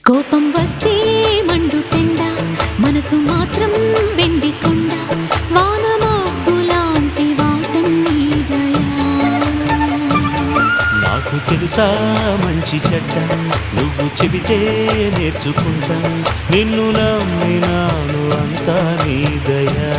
కోపం వస్తే మండుటెండ, మనసు మాత్రం వెండి కొండ, వాన మబ్బు లాంటి వాటన్ని దయా. నాకు తెలుసా మంచి చెడ్డ, నువ్వు చెబితే నేర్చుకుంటా, నిన్ను నమ్మినాను అంతా నీ దయా.